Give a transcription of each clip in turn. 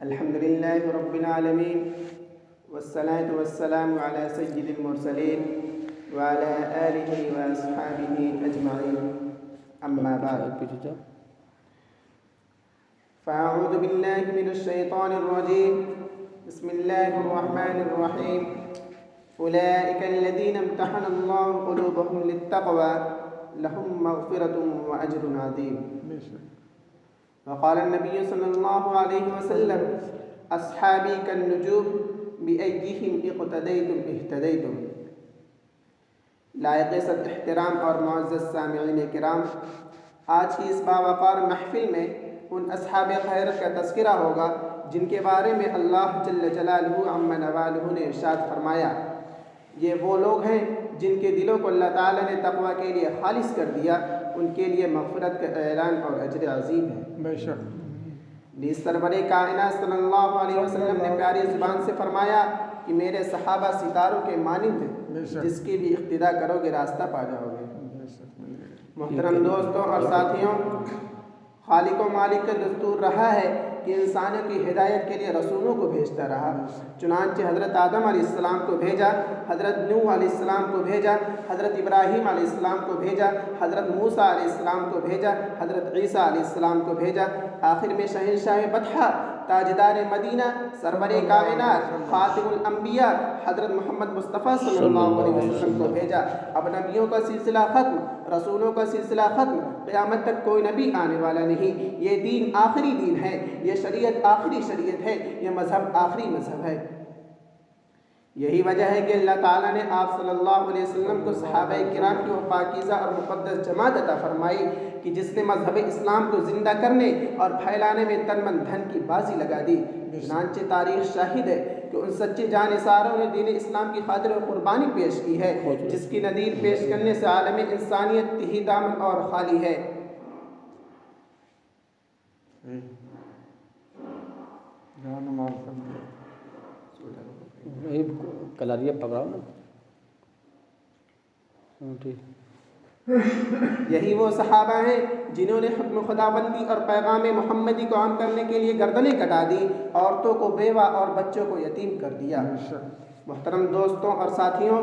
الحمد لله رب العالمين والصلاة والسلام على سيد المرسلين وعلى آله وأصحابه أجمعين أما بعد فأعوذ بالله من الشيطان الرجيم بسم الله الرحمن الرحيم أولئك الذين امتحن الله قلوبهم للتقوى لهم مغفرة وأجر عظيم. وقال النبي صلی اللہ علیہ وسلم اصحابی کالنجوم بأیہم اقتدیتم اہتدیتم. لائق صد احترام اور معزز سامعین کرام، آج کی اس باوقار محفل میں ان اصحاب خیرت کا تذکرہ ہوگا جن کے بارے میں اللہ جل جلالہ عم نوالہ نے ارشاد فرمایا، یہ وہ لوگ ہیں جن کے دلوں کو اللہ تعالیٰ نے تقوی کے لیے خالص کر دیا، ان کے لیے مغفرت کا اعلان اور اجر عظیم ہے. بے شک سرور کائنات صلی اللہ علیہ وسلم نے پیاری زبان سے فرمایا کہ میرے صحابہ ستاروں کے مانند ہیں، جس کی بھی اقتدا کرو گے راستہ پا جاؤ گے. محترم دوستوں اور ساتھیوں، خالق و مالک کا دستور رہا ہے کہ انسانوں کی ہدایت کے لیے رسولوں کو بھیجتا رہا. چنانچہ حضرت آدم علیہ السلام کو بھیجا، حضرت نوح علیہ السلام کو بھیجا، حضرت ابراہیم علیہ السلام کو بھیجا، حضرت موسیٰ علیہ السلام کو بھیجا، حضرت عیسیٰ علیہ السلام کو بھیجا. آخر میں شہنشاہ بطحہ، تاجدار مدینہ، سرور کائنات، خاتم الانبیاء حضرت محمد مصطفیٰ صلی اللہ علیہ وسلم کو بھیجا. اب نبیوں کا سلسلہ ختم، رسولوں کا سلسلہ ختم، قیامت تک کوئی نبی آنے والا نہیں. یہ دین آخری دین ہے، یہ شریعت آخری شریعت ہے، یہ مذہب آخری مذہب ہے. یہی وجہ ہے کہ اللہ تعالیٰ نے آپ صلی اللہ علیہ وسلم کو صحابہ کرام کی وہ پاکیزہ اور مقدس جماعت عطا فرمائی کہ جس نے مذہب اسلام کو زندہ کرنے اور پھیلانے میں تن من دھن کی بازی لگا دی. چنانچہ تاریخ شاہد ہے کہ ان سچے جانثاروں نے دین اسلام کی خاطر قربانی پیش کی ہے، جس کی نظیر پیش کرنے سے عالم انسانیت تہی دامن اور خالی ہے. کلاریہ پکڑاؤ نا. یہی وہ صحابہ ہیں جنہوں نے حکم خداوندی اور پیغام محمدی کو عام کرنے کے لیے گردنیں کٹا دی، عورتوں کو بیوہ اور بچوں کو یتیم کر دیا. محترم دوستوں اور ساتھیوں،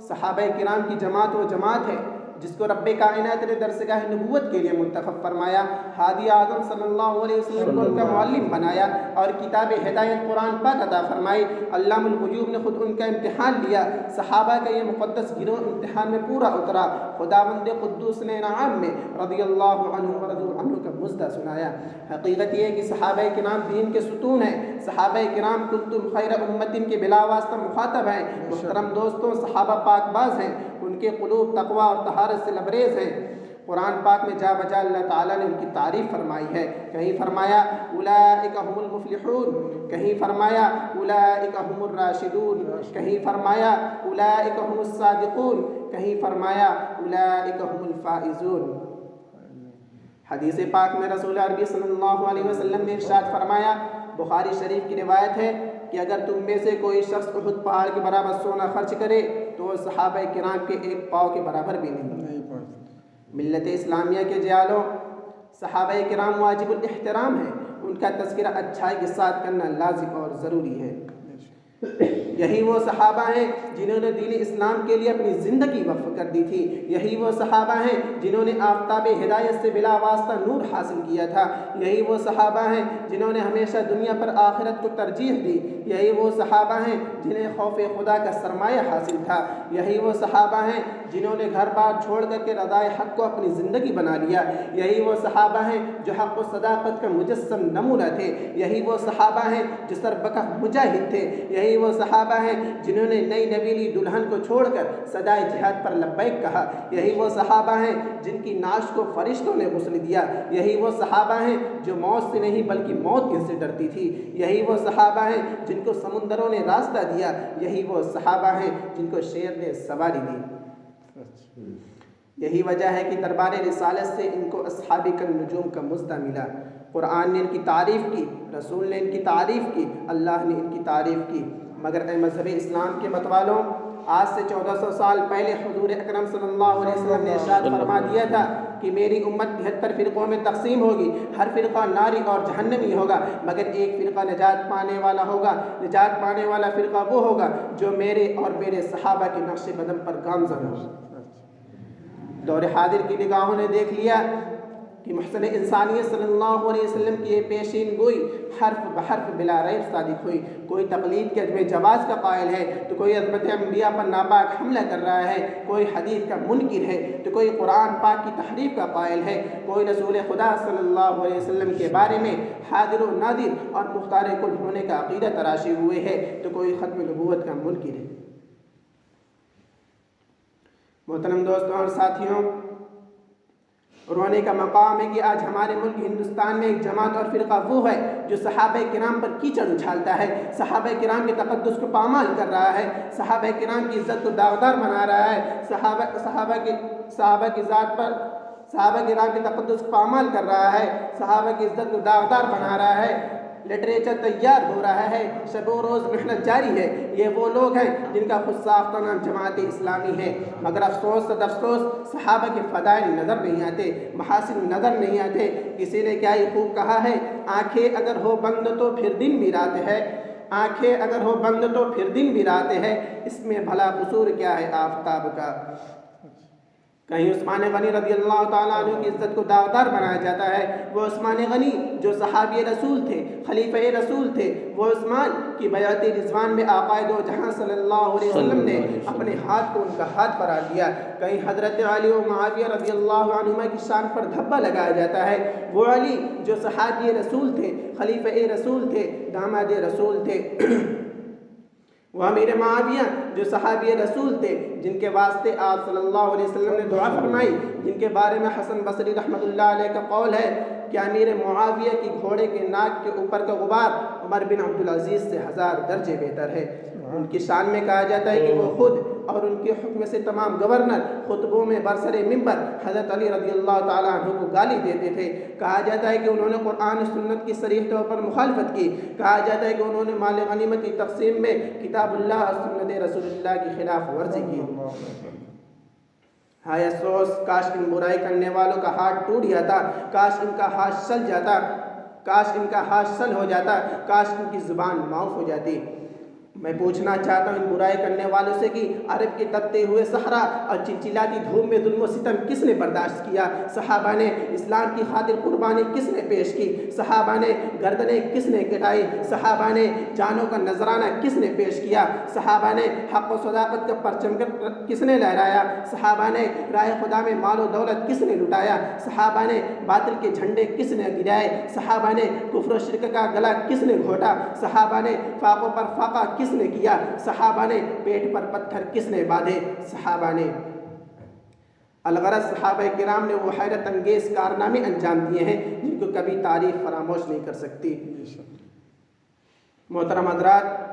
صحابہ کرام کی جماعت وہ جماعت ہے جس کو رب کائنات نے درسگاہ نبوت کے لیے منتخب فرمایا، ہادی اعظم صلی اللہ علیہ وسلم کو ان کا معلم بنایا اور کتاب ہدایت قرآن پاک عطا فرمائی. علام الغیوب نے خود ان کا امتحان لیا. صحابہ کا یہ مقدس گروہ امتحان میں پورا اترا. خداوند قدوس نے انعام میں رضی اللہ عنہ ورضوا عنہ کا مزدہ سنایا. حقیقت یہ ہے کہ صحابہ کرام دین کے ستون ہیں. صحابہ کرام کنتم خیر امت کے بلا واسطہ مخاطب ہیں. محترم دوستوں، صحابہ پاک باز ہیں، ان کے قلوب تقوی اور طہارت سے لبریز ہیں. قرآن پاک میں جا بجا اللہ تعالیٰ نے ان کی تعریف فرمائی ہے. کہیں فرمایا اولئک هم المفلحون، کہیں فرمایا اولئک هم الراشدون، کہیں فرمایا اولئک هم الصادقون، کہیں فرمایا اولئک هم الفائزون. حدیث پاک میں رسول عربی صلی اللہ علیہ وسلم نے ارشاد فرمایا، بخاری شریف کی روایت ہے کہ اگر تم میں سے کوئی شخص احد پہاڑ کے برابر سونا خرچ کرے تو وہ صحابہ کرام کے ایک پاؤ کے برابر بھی نہیں. ملت اسلامیہ کے جیالوں، صحابہ کرام واجب الاحترام ہیں. ان کا تذکرہ اچھائی کے ساتھ کرنا لازم اور ضروری ہے. یہی وہ صحابہ ہیں جنہوں نے دین اسلام کے لیے اپنی زندگی وقف کر دی تھی. یہی وہ صحابہ ہیں جنہوں نے آفتاب ہدایت سے بلا واسطہ نور حاصل کیا تھا. یہی وہ صحابہ ہیں جنہوں نے ہمیشہ دنیا پر آخرت کو ترجیح دی. یہی وہ صحابہ ہیں جنہیں خوف خدا کا سرمایہ حاصل تھا. یہی وہ صحابہ ہیں جنہوں نے گھر بار چھوڑ کر کے رضائے حق کو اپنی زندگی بنا لیا. یہی وہ صحابہ ہیں جو حق و صداقت کا مجسم نمونہ تھے. یہی وہ صحابہ ہیں جو سربکہ مجاہد تھے. یہی وہ صحابہ ہیں جنہوں نے نئی نویلی دلہن کو چھوڑ کر صدائے جہاد پر لبیک کہا. یہی وہ صحابہ ہیں جن کی نعش کو فرشتوں نے غسل دیا. یہی وہ صحابہ ہیں جو موت سے نہیں بلکہ موت سے ڈرتی تھی. یہی وہ صحابہ ہیں جن کو سمندروں نے راستہ دیا. یہی وہ صحابہ ہیں جن کو شیر نے سواری دی. یہی وجہ ہے کہ دربار رسالت سے ان کو اصحاب النجوم کا مزدہ ملا. قرآن نے ان کی تعریف کی، رسول نے ان کی تعریف کی، اللہ نے ان کی تعریف کی. مگر اے مذہب اسلام کے متوالوں، آج سے 1400 سال پہلے حضور اکرم صلی اللہ علیہ وسلم نے ارشاد فرما دیا تھا کہ میری امت 73 فرقوں میں تقسیم ہوگی، ہر فرقہ ناری اور جہنمی ہوگا، مگر ایک فرقہ نجات پانے والا ہوگا۔ نجات پانے والا فرقہ وہ ہوگا جو میرے اور میرے صحابہ کے نقش قدم پر گامزن ہو۔ دور حاضر کی نگاہوں نے دیکھ لیا کہ محسن انسانیت صلی اللہ علیہ وسلم کی یہ پیشین گوئی حرف بحرف بلا ریب صادق ہوئی۔ کوئی تقلید کے عدم جواز کا قائل ہے تو کوئی عظمت انبیاء پر ناپاک حملہ کر رہا ہے، کوئی حدیث کا منکر ہے تو کوئی قرآن پاک کی تحریف کا قائل ہے، کوئی رسول خدا صلی اللہ علیہ وسلم کے بارے میں حاضر و نادر اور مختار کل ہونے کا عقیدہ تراشے ہوئے ہے تو کوئی ختم نبوت کا منکر ہے۔ محترم دوستوں اور ساتھیوں، رونے کا مقام ہے کہ آج ہمارے ملک ہندوستان میں ایک جماعت اور فرقہ وہ ہے جو صحابہ کرام پر کیچڑ اچھالتا ہے، صحابہ کرام کے تقدس کو پامال کر رہا ہے، صحابہ کرام کی عزت کو داغدار بنا رہا ہے، صحابہ کی ذات پر صحابہ کرام کے تقدس کو پامال کر رہا ہے، صحابہ کی عزت کو داغدار بنا رہا ہے، لٹریچر تیار ہو رہا ہے، شب و روز محنت جاری ہے۔ یہ وہ لوگ ہیں جن کا خود ساختہ نام جماعت اسلامی ہے، مگر افسوس صد افسوس صحابہ کے فضائل نظر نہیں آتے، محاسن نظر نہیں آتے۔ کسی نے کیا ہی خوب کہا ہے، آنکھیں اگر ہو بند تو پھر دن بھی رات ہے، آنکھیں اگر ہو بند تو پھر دن بھی رات ہے، اس میں بھلا قصور کیا ہے آفتاب کا۔ کہیں عثمان غنی رضی اللہ تعالیٰ عنہ کی عزت کو داغدار بنایا جاتا ہے، وہ عثمان غنی جو صحابی رسول تھے، خلیفہ رسول تھے، وہ عثمان کی بیعت رضوان میں آقا دو جہاں صلی اللہ علیہ وسلم نے اپنے ہاتھ کو ان کا ہاتھ قرار دیا۔ کہیں حضرت علی و معاویہ رضی اللہ عنہما کی شان پر دھبا لگایا جاتا ہے، وہ علی جو صحابی رسول تھے، خلیفہ رسول تھے، داماد رسول تھے، وہ امیر معاویہ جو صحابی رسول تھے، جن کے واسطے آپ صلی اللہ علیہ وسلم نے دعا فرمائی، جن کے بارے میں حسن بصری رحمۃ اللہ علیہ کا قول ہے کہ امیر معاویہ کی گھوڑے کے ناک کے اوپر کا غبار عمر بن عبدالعزیز سے 1000 درجے بہتر ہے۔ ان کی شان میں کہا جاتا ہے کہ وہ خود اور ان کے حکم سے تمام گورنر خطبوں میں برسر ممبر حضرت علی رضی اللہ تعالیٰ عنہ کو گالی دیتے تھے۔ کہا جاتا ہے کہ انہوں نے قرآن و سنت کی صریح طور پر مخالفت کی۔ کہا جاتا ہے کہ انہوں نے مال غنیمت کی تقسیم میں کتاب اللہ اور سنت رسول اللہ کی خلاف ورزی کی۔ ہائے افسوس، کاش ان برائی کرنے والوں کا ہاتھ ٹوٹ جاتا، کاش ان کا ہاتھ سل جاتا، کاش ان کا ہاتھ سل ہو جاتا، کاش ان کی زبان معاف ہو جاتی۔ میں پوچھنا چاہتا ہوں ان برائی کرنے والوں سے کہ عرب کے تپتے ہوئے صحرا اور چلچلاتی دھوپ میں ظلم و ستم کس نے برداشت کیا؟ صحابہ نے اسلام کی خاطر قربانی کس نے پیش کی؟ صحابہ نے گردنیں کس نے کٹائی؟ صحابہ نے جانوں کا نذرانہ کس نے پیش کیا؟ صحابہ نے حق و صداقت کا پرچم کس نے لہرایا؟ صحابہ نے راہ خدا میں مال و دولت کس نے لٹایا؟ صحابہ نے باطل کے جھنڈے کس نے گرائے؟ صحابہ نے کفر و شرک کا گلا کس نے گھونٹا؟ صحابہ نے فاقوں پر فاقہ کس نے کیا؟ صحابہ نے پیٹ پر پتھر کس نے باندھے؟ صحابہ نے الغرض صحابہ کرام نے وہ حیرت انگیز کارنامے انجام دیے ہیں جن کو کبھی تاریخ فراموش نہیں کر سکتی۔ محترم حضرات،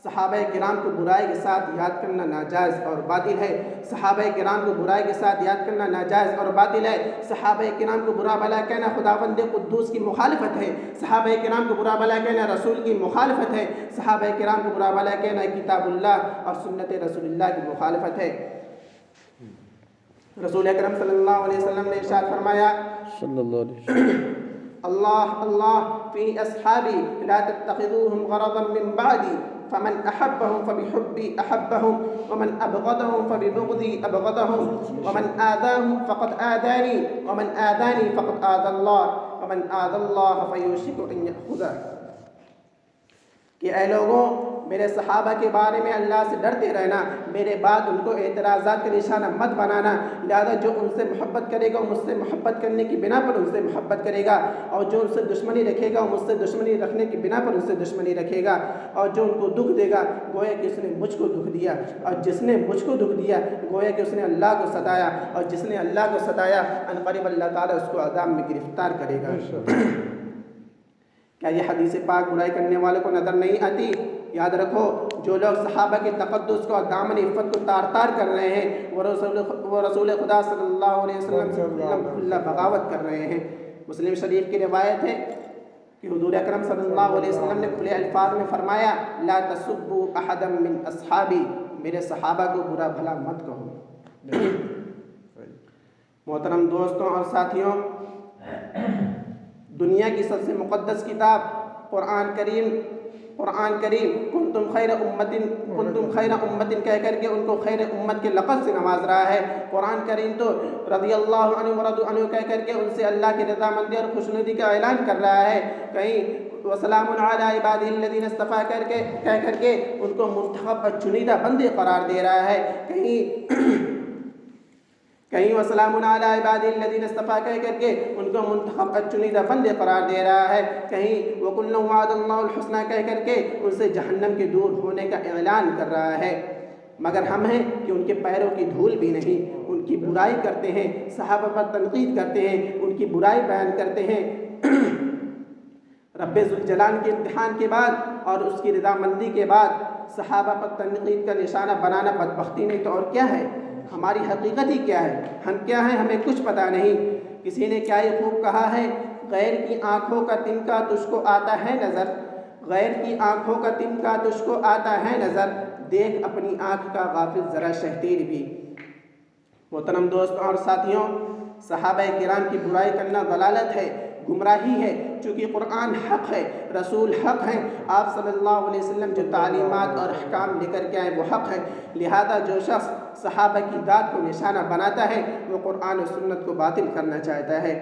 صحابہ کرام کو برائی کے ساتھ یاد کرنا ناجائز اور باطل ہے۔ صحابہ کرام کو برائی کے ساتھ یاد کرنا ناجائز اور باطل ہے۔ صحابہ کرام کو برا بھلا کہنا خداوند قدوس کی مخالفت ہے۔ صحابہ کرام کو برا بھلا کہنا رسول کی مخالفت ہے۔ صحابہ کرام کو برا بھلا کہنا کتاب اللہ اور سنت رسول اللہ کی مخالفت ہے۔ رسول اکرم صلی اللہ علیہ وسلم نے ارشاد فرمایا، صلی اللہ علیہ وسلم، اللہ اللہ فی اصحابی لا تتخذوهم غرضا من بعدی فمن احبهم فبحبی احبهم ومن ابغضهم فببغضی ابغضهم ومن آذاهم فقد آذانی ومن آذانی فقد آذى اللہ ومن آذى اللہ فیوشک ان یأخذہ۔ کہ اے لوگوں، میرے صحابہ کے بارے میں اللہ سے ڈرتے رہنا، میرے بعد ان کو اعتراضات کا نشانہ مت بنانا۔ لہذا جو ان سے محبت کرے گا وہ مجھ سے محبت کرنے کی بنا پر ان سے محبت کرے گا، اور جو ان سے دشمنی رکھے گا وہ مجھ سے دشمنی رکھنے کی بنا پر ان سے دشمنی رکھے گا، اور جو ان کو دکھ دے گا گویا کہ اس نے مجھ کو دکھ دیا، اور جس نے مجھ کو دکھ دیا گویا کہ اس نے اللہ کو ستایا، اور جس نے اللہ کو ستایا عنقریب اللہ تعالیٰ اس کو عذاب میں گرفتار کرے گا۔ کیا یہ حدیث پاک برائی کرنے والوں کو نظر نہیں آتی؟ یاد رکھو، جو لوگ صحابہ کے تقدس کو اور دامن عفت کو تار تار کر رہے ہیں وہ رسول خدا صلی اللہ علیہ وسلم سے کھلا بغاوت کر رہے ہیں۔ مسلم شریف کی روایت ہے کہ حضور اکرم صلی اللہ علیہ وسلم نے کھلے الفاظ میں فرمایا لا تسبوا احدا من اصحابی، میرے صحابہ کو برا بھلا مت کہو۔ محترم دوستوں اور ساتھیوں، دنیا کی سب سے مقدس کتاب قرآن کریم کنتم خیر امت کہہ کر کے ان کو خیر امت کے لقب سے نواز رہا ہے۔ قرآن کریم تو رضی اللہ عنہ ورضوا عنہ کہہ کر کے ان سے اللہ کی رضامندی اور خوشنودی کا اعلان کر رہا ہے۔ کہیں وسلام علی عبادہ الذین اصطفیٰ کہہ کر کے ان کو منتخب اور چنیدہ بندے قرار دے رہا ہے۔ کہیں وسلام علی عبادہ الذین اصطفیٰ کہہ کر کے ان کو منتخب اور چنیدہ بندے قرار دے رہا ہے۔ کہیں وَكُلًّا وَعَدَ اللَّهُ الْحُسْنَىٰ کہہ کر کے ان سے جہنم کے دور ہونے کا اعلان کر رہا ہے۔ مگر ہم ہیں کہ ان کے پیروں کی دھول بھی نہیں، ان کی برائی کرتے ہیں، صحابہ پر تنقید کرتے ہیں، ان کی برائی بیان کرتے ہیں۔ رب ذوالجلال کے امتحان کے بعد اور اس کی رضامندی کے بعد صحابہ پر تنقید کا نشانہ بنانا بدبختی نہیں تو اور کیا ہے؟ ہماری حقیقت ہی کیا ہے؟ ہم کیا ہیں؟ ہمیں کچھ پتہ نہیں۔ کسی نے کیا ہی خوب کہا ہے، غیر کی آنکھوں کا تنکا تجھ کو آتا ہے نظر، غیر کی آنکھوں کا تنکا تجھ کو آتا ہے نظر، دیکھ اپنی آنکھ کا غافل ذرا شہتیر بھی۔ محترم دوستوں اور ساتھیوں، صحابہ کرام کی برائی کرنا ضلالت ہے، گمراہی ہے، چونکہ قرآن حق ہے، رسول حق ہیں، آپ صلی اللہ علیہ وسلم جو تعلیمات اور احکام لے کر کے آئے وہ حق ہے۔ لہذا جو شخص صحابہ کی ذات کو نشانہ بناتا ہے وہ قرآن و سنت کو باطل کرنا چاہتا ہے۔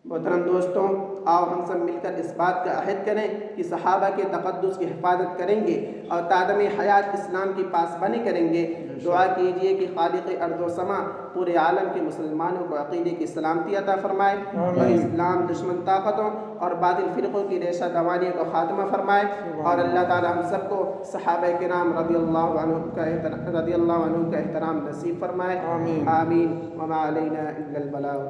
محترم دوستوں، آؤ ہم سب مل کر اس بات کا عہد کریں کہ صحابہ کے تقدس کی حفاظت کریں گے اور تادم حیات اسلام کی پاسبانی کریں گے۔ دعا کیجئے کہ خالق ارض و سما پورے عالم کے مسلمانوں کو عقیدے کی سلامتی عطا فرمائے اور اسلام دشمن طاقتوں اور باطل فرقوں کی ریشہ دوانی کو خاتمہ فرمائے، اور اللہ تعالی ہم سب کو صحابہ کرام رضی اللہ عنہ کا احترام نصیب فرمائے۔ آمین۔ وما علینا الا البلاغ۔